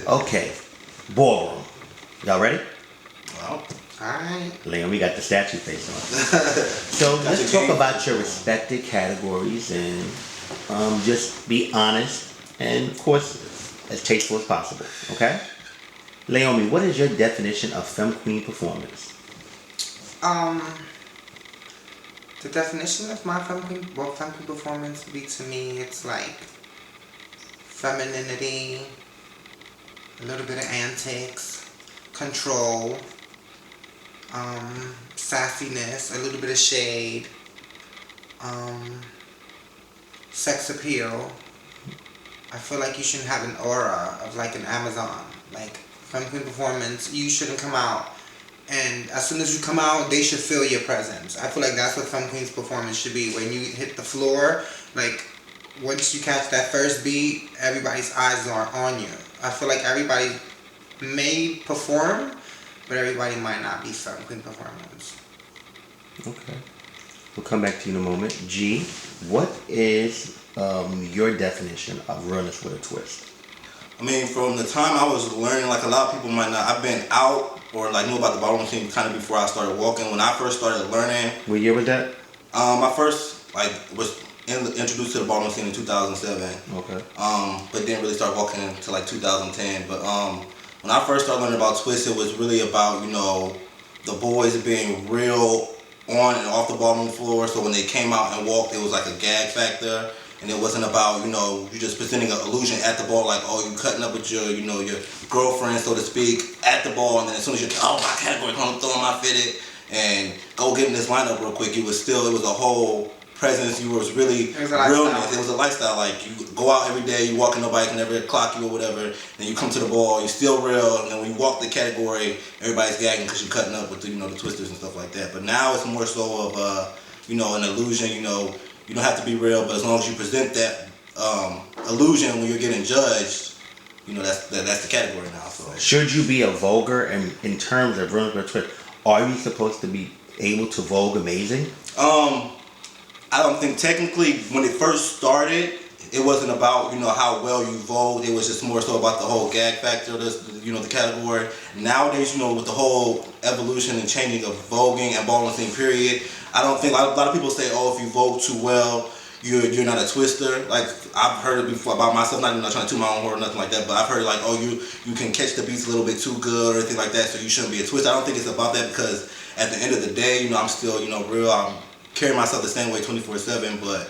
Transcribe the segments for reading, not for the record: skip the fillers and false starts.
Okay. Ballroom. Y'all ready? Well, alright. LEIOMY got the statue face on. So let's talk about your respected categories and just be honest and of course as tasteful as possible. Okay? LEIOMY, what is your definition of femme queen performance? The definition of my femme queen performance would be, to me, it's like femininity, a little bit of antics, control, sassiness, a little bit of shade, sex appeal. I feel like you shouldn't have an aura of like an Amazon. Like, femme queen performance, you shouldn't come out, and as soon as you come out, they should feel your presence. I feel like that's what femme queen's performance should be. When you hit the floor, like, once you catch that first beat, everybody's eyes are on you. I feel like everybody may perform, but everybody might not be femme queen performance. Okay. We'll come back to you in a moment. G, what is your definition of realness with a twist? I mean, from the time I was learning, like a lot of people might not, I've been out or like knew about the ballroom scene kind of before I started walking. When I first started learning. What year was that? I first was introduced to the ballroom scene in 2007. Okay. But didn't really start walking until like 2010. But when I first started learning about twist, it was really about, you know, the boys being real on and off the ballroom floor. So when they came out and walked, it was like a gag factor. And it wasn't about, you know, you just presenting an illusion at the ball, like, oh, you cutting up with your, you know, your girlfriend, so to speak, at the ball, and then as soon as you're, oh, my category, I'm throwing my fitted, and go get in this lineup real quick, it was a whole presence. You was really realness. It was a lifestyle. Like, you go out every day, you walk in, nobody can ever clock you or whatever, then you come to the ball, you're still real, and then when you walk the category, everybody's gagging because you're cutting up with the, you know, the twisters and stuff like that. But now it's more so of, you know, an illusion, you know. You don't have to be real, but as long as you present that illusion when you're getting judged, you know, that's the category now. So should you be a vulgar in terms of realness with a twist? Are you supposed to be able to vogue amazing? I don't think technically when it first started, it wasn't about, you know, how well you vogue. It was just more so about the whole gag factor, you know, the category. Nowadays, you know, with the whole evolution and changing of voguing and ballroom scene period, I don't think, a lot of people say, oh, if you vogue too well, you're not a twister. Like, I've heard it before about myself, not trying to toot my own horn or nothing like that, but I've heard like, oh, you can catch the beats a little bit too good or anything like that, so you shouldn't be a twister. I don't think it's about that, because at the end of the day, you know, I'm still, you know, real. I'm carrying myself the same way 24/7, but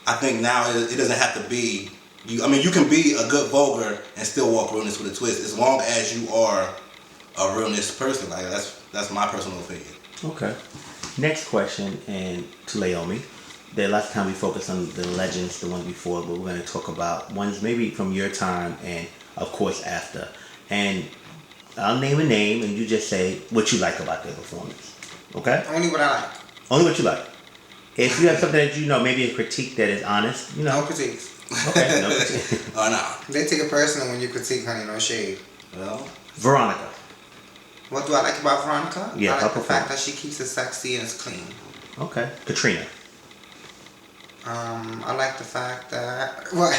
I think now it doesn't have to be, I mean, you can be a good vulgar and still walk realness with a twist, as long as you are a realness person. Like, that's my personal opinion. Okay. Next question, and to LEIOMY. The last time we focused on the legends, the ones before, but we're going to talk about ones maybe from your time and, of course, after. And I'll name a name, and you just say what you like about their performance. Okay? Only what I like. Only what you like. If you have something that you know, maybe a critique that is honest, you know. No critiques. Okay, no critique. Oh, no. They take it personal when you critique, honey, no shade. Well, Veronica. What do I like about Veronica? Yeah, I like the fact that she keeps it sexy and it's clean. Okay. Katrina. I like the fact that... What?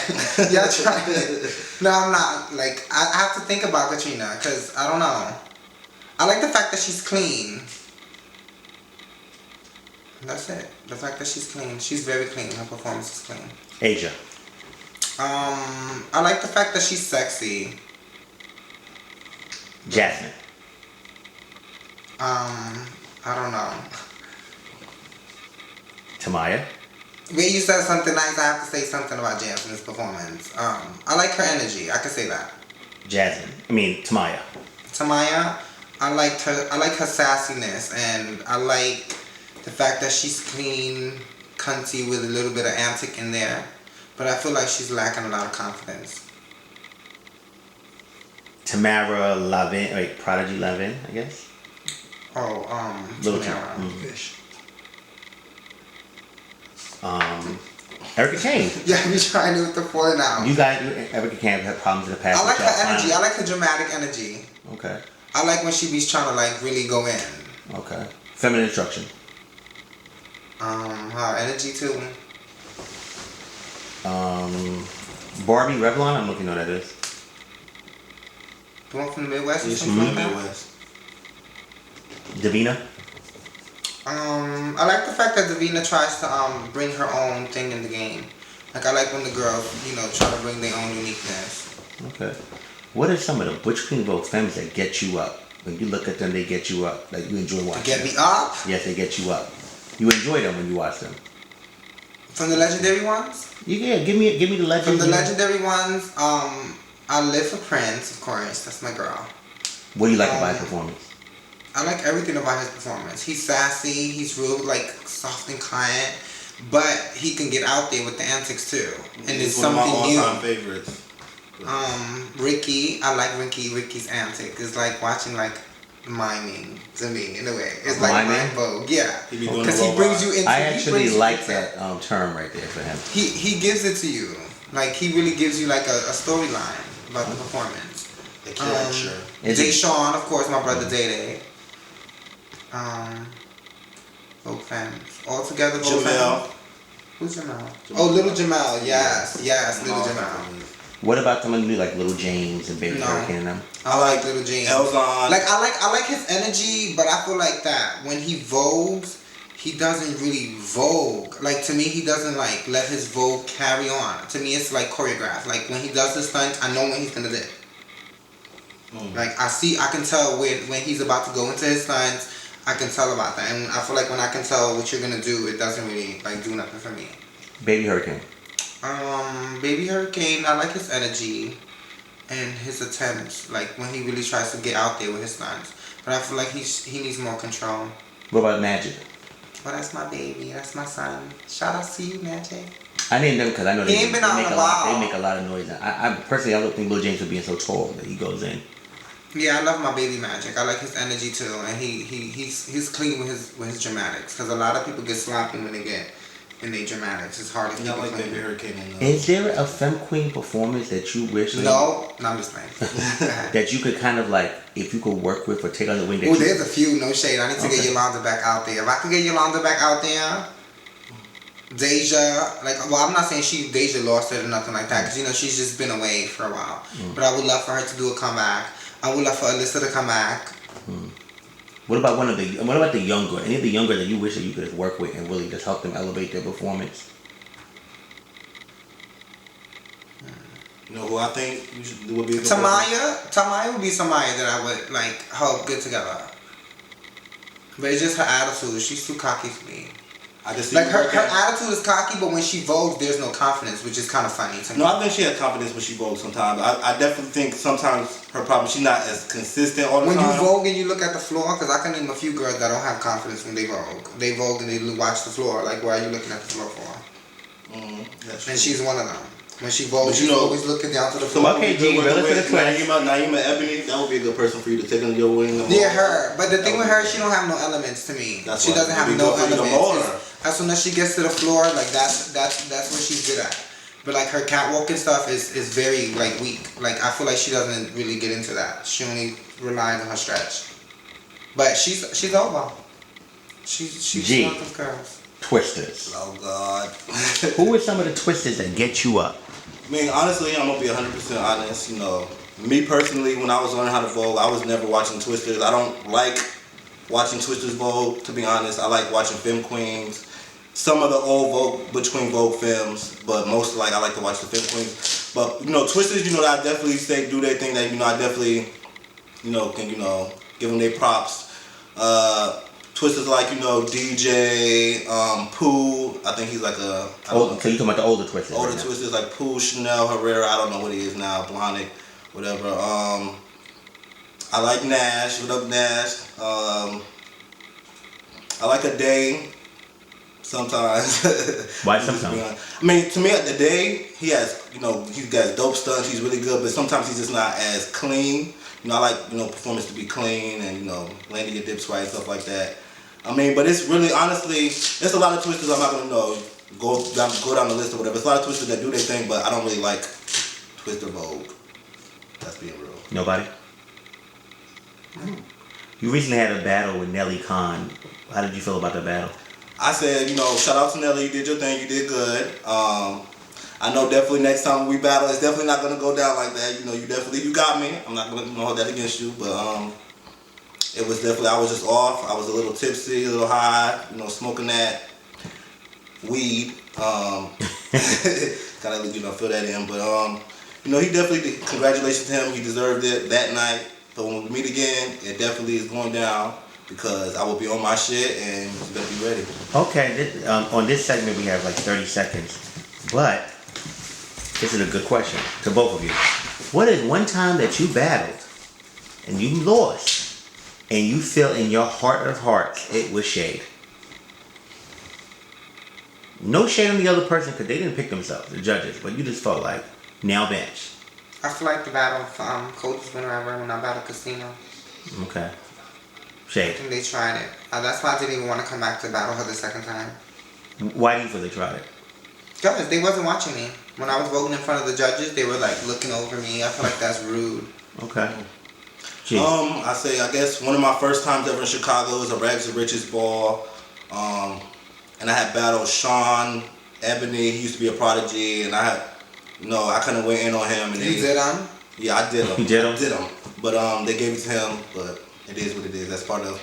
Y'all trying to... No, I'm not. Like, I have to think about Katrina, because, I don't know. I like the fact that she's clean. That's it. The fact that she's clean. She's very clean. Her performance is clean. Asia. I like the fact that she's sexy. Jasmine. I don't know. Tamaya. When you said something nice, I have to say something about Jasmine's performance. I like her energy. I can say that. Tamaya. Tamaya, I like her sassiness, and I like the fact that she's clean, cunty with a little bit of antic in there. But I feel like she's lacking a lot of confidence. Tamara Lavin, Prodigy Lavin, I guess. Oh, Little Tamara. fish. Erica Kane. Yeah, we trying to with the four now. You guys, Erica Kane have had problems in the past. I like her energy. I like her dramatic energy. Okay. I like when she be trying to like really go in. Okay. Feminine instruction. Her energy too. Barbie Revlon. I don't know if you know what that is. The one from the Midwest or Yeah, she's something from the like that? Midwest. Davina? I like the fact that Davina tries to bring her own thing in the game. Like I like when the girls, try to bring their own uniqueness. Okay. What are some of the Butch Queen Vogue femmes that get you up? When you look at them, they get you up. Like you enjoy watching. To get them. me up? Yes, they get you up. You enjoy them when you watch them. From the legendary ones? Yeah, give me the legend. From the legendary ones, I live for Prince, of course. That's my girl. What do you like about his performance? I like everything about his performance. He's sassy. He's real, soft and quiet. But he can get out there with the antics too. And it's one of my something new. all-time favorites. Ricky, I like Ricky's antic. It's like watching miming to me in a way. It's like mind vogue, yeah. Because he brings you into. I actually like that term right there for him. He gives it to you. Like he really gives you a storyline about the performance. The character. Deshaun, of course, my brother Day Day. Vogue fans. All together, Vogue Jamel. fans. Who's Jamel? Oh, Little Jamel. Yes, Little Jamel. What about someone new like Little James and Baby Hurricane and them? I like Little James. Elzon. I like his energy, but I feel like that when he vogues, he doesn't really vogue. Like to me, he doesn't let his vogue carry on. To me, it's choreographed. Like when he does the stunt, I know when he's gonna do it. I can tell when he's about to go into his stunts. I can tell about that, and I feel like when I can tell what you're gonna do, it doesn't really do nothing for me. Baby Hurricane. Baby Hurricane, I like his energy and his attempts, when he really tries to get out there with his stunts. But I feel like he needs more control. What about Magic? Oh, that's my baby. That's my son. Shout out to you, Magic. I named them because I know they ain't been out in a while. They make a lot of noise. I personally, I don't think Lil James would be so tall that he goes in. Yeah, I love my baby Magic. I like his energy too, and he's clean with his dramatics. Because a lot of people get sloppy when they get in their dramatics. It's hard to keep like Baby Hurricane. Is there a femme queen performance that you wish? No, I'm just playing. that you could kind of if you could work with or take on the wing. Oh, there's a few. No shade. I need to get Yolanda back out there. If I could get Yolanda back out there, Deja, I'm not saying Deja lost it or nothing like that, because she's just been away for a while. But I would love for her to do a comeback. I would love for Alyssa to come back. What about the younger? Any of the younger that you wish that you could work with and really just help them elevate their performance? You know who I think would be a good Tamaya would be somebody that I would help get together. But it's just her attitude. She's too cocky for me. I just see her attitude is cocky, but when she vogues, there's no confidence, which is kind of funny to me. No, I think she has confidence when she vogues sometimes. I definitely think sometimes her problem, she's not as consistent all the time. When you vogue and you look at the floor, because I can name a few girls that don't have confidence when they vogue. They vogue and they watch the floor. Why are you looking at the floor for? And she's one of them. When she vogues, she's always looking down to the floor. Okay, G, relative to Naima Ebony, that would be a good person for you to take under your wing. Yeah, her. But the thing with her, she don't have no elements to me. She doesn't have no elements. As soon as she gets to the floor, that's what she's good at. But her catwalking stuff is very weak. I feel like she doesn't really get into that. She only relies on her stretch. But she's over. She's one of those girls. Twisters. Oh God. Who are some of the twisters that get you up? I mean, honestly, I'm gonna be 100% honest. Me personally, when I was learning how to vogue, I was never watching twisters. I don't like watching twisters vogue. To be honest, I like watching femme queens. Some of the old Butch Queen Vogue films, but most I like to watch the femme queens. But twisters, I definitely say do their thing. That I definitely, can give them their props. Twisters DJ, Pooh. I think he's a. So you talking about the older twisters? Older twisters like Pooh, Chanel, Herrera. I don't know what he is now. Blahnik, whatever. I like Nash. What up, Nash? I like a day. Sometimes. Why sometimes? I mean, to me, at the day, he has, he's got dope stunts. He's really good, but sometimes he's just not as clean. I like, performance to be clean and, landing your dips right, stuff like that. I mean, but it's really, honestly, there's a lot of twisters I'm not going to go down the list or whatever. There's a lot of twisters that do their thing, but I don't really like twister vogue. That's being real. Nobody? You recently had a battle with Nelly Khan. How did you feel about the battle? I said, shout out to Nelly. You did your thing. You did good. I know definitely next time we battle, it's definitely not gonna go down like that. You know, you got me. I'm not gonna hold that against you, but it was definitely, I was just off. I was a little tipsy, a little high. You know, smoking that weed. Kind of feel that in, but you know, he definitely congratulations to him. He deserved it that night. So when we meet again, it definitely is going down because I will be on my shit and you better be ready. Okay, on this segment we have like 30 seconds, but this is a good question to both of you. What is one time that you battled and you lost and you feel in your heart of hearts it was shade? No shade on the other person because they didn't pick themselves, the judges, but you just felt like now bench. I feel like the battle coach's winner ever when I battled Casino. Okay. I Shade. think they tried it. That's why I didn't even want to come back to battle her the second time. Why do you feel they tried it? Because they wasn't watching me. When I was voting in front of the judges, they were like looking over me. I feel like that's rude. Okay. Gee. I guess one of my first times ever in Chicago was a Rags to Riches ball. And I had battled Sean Ebony. He used to be a Prodigy, and I couldn't weigh in on him. And You did him? Yeah, I did him. You did him? I did him. But they gave it to him. But it is what it is. That's part of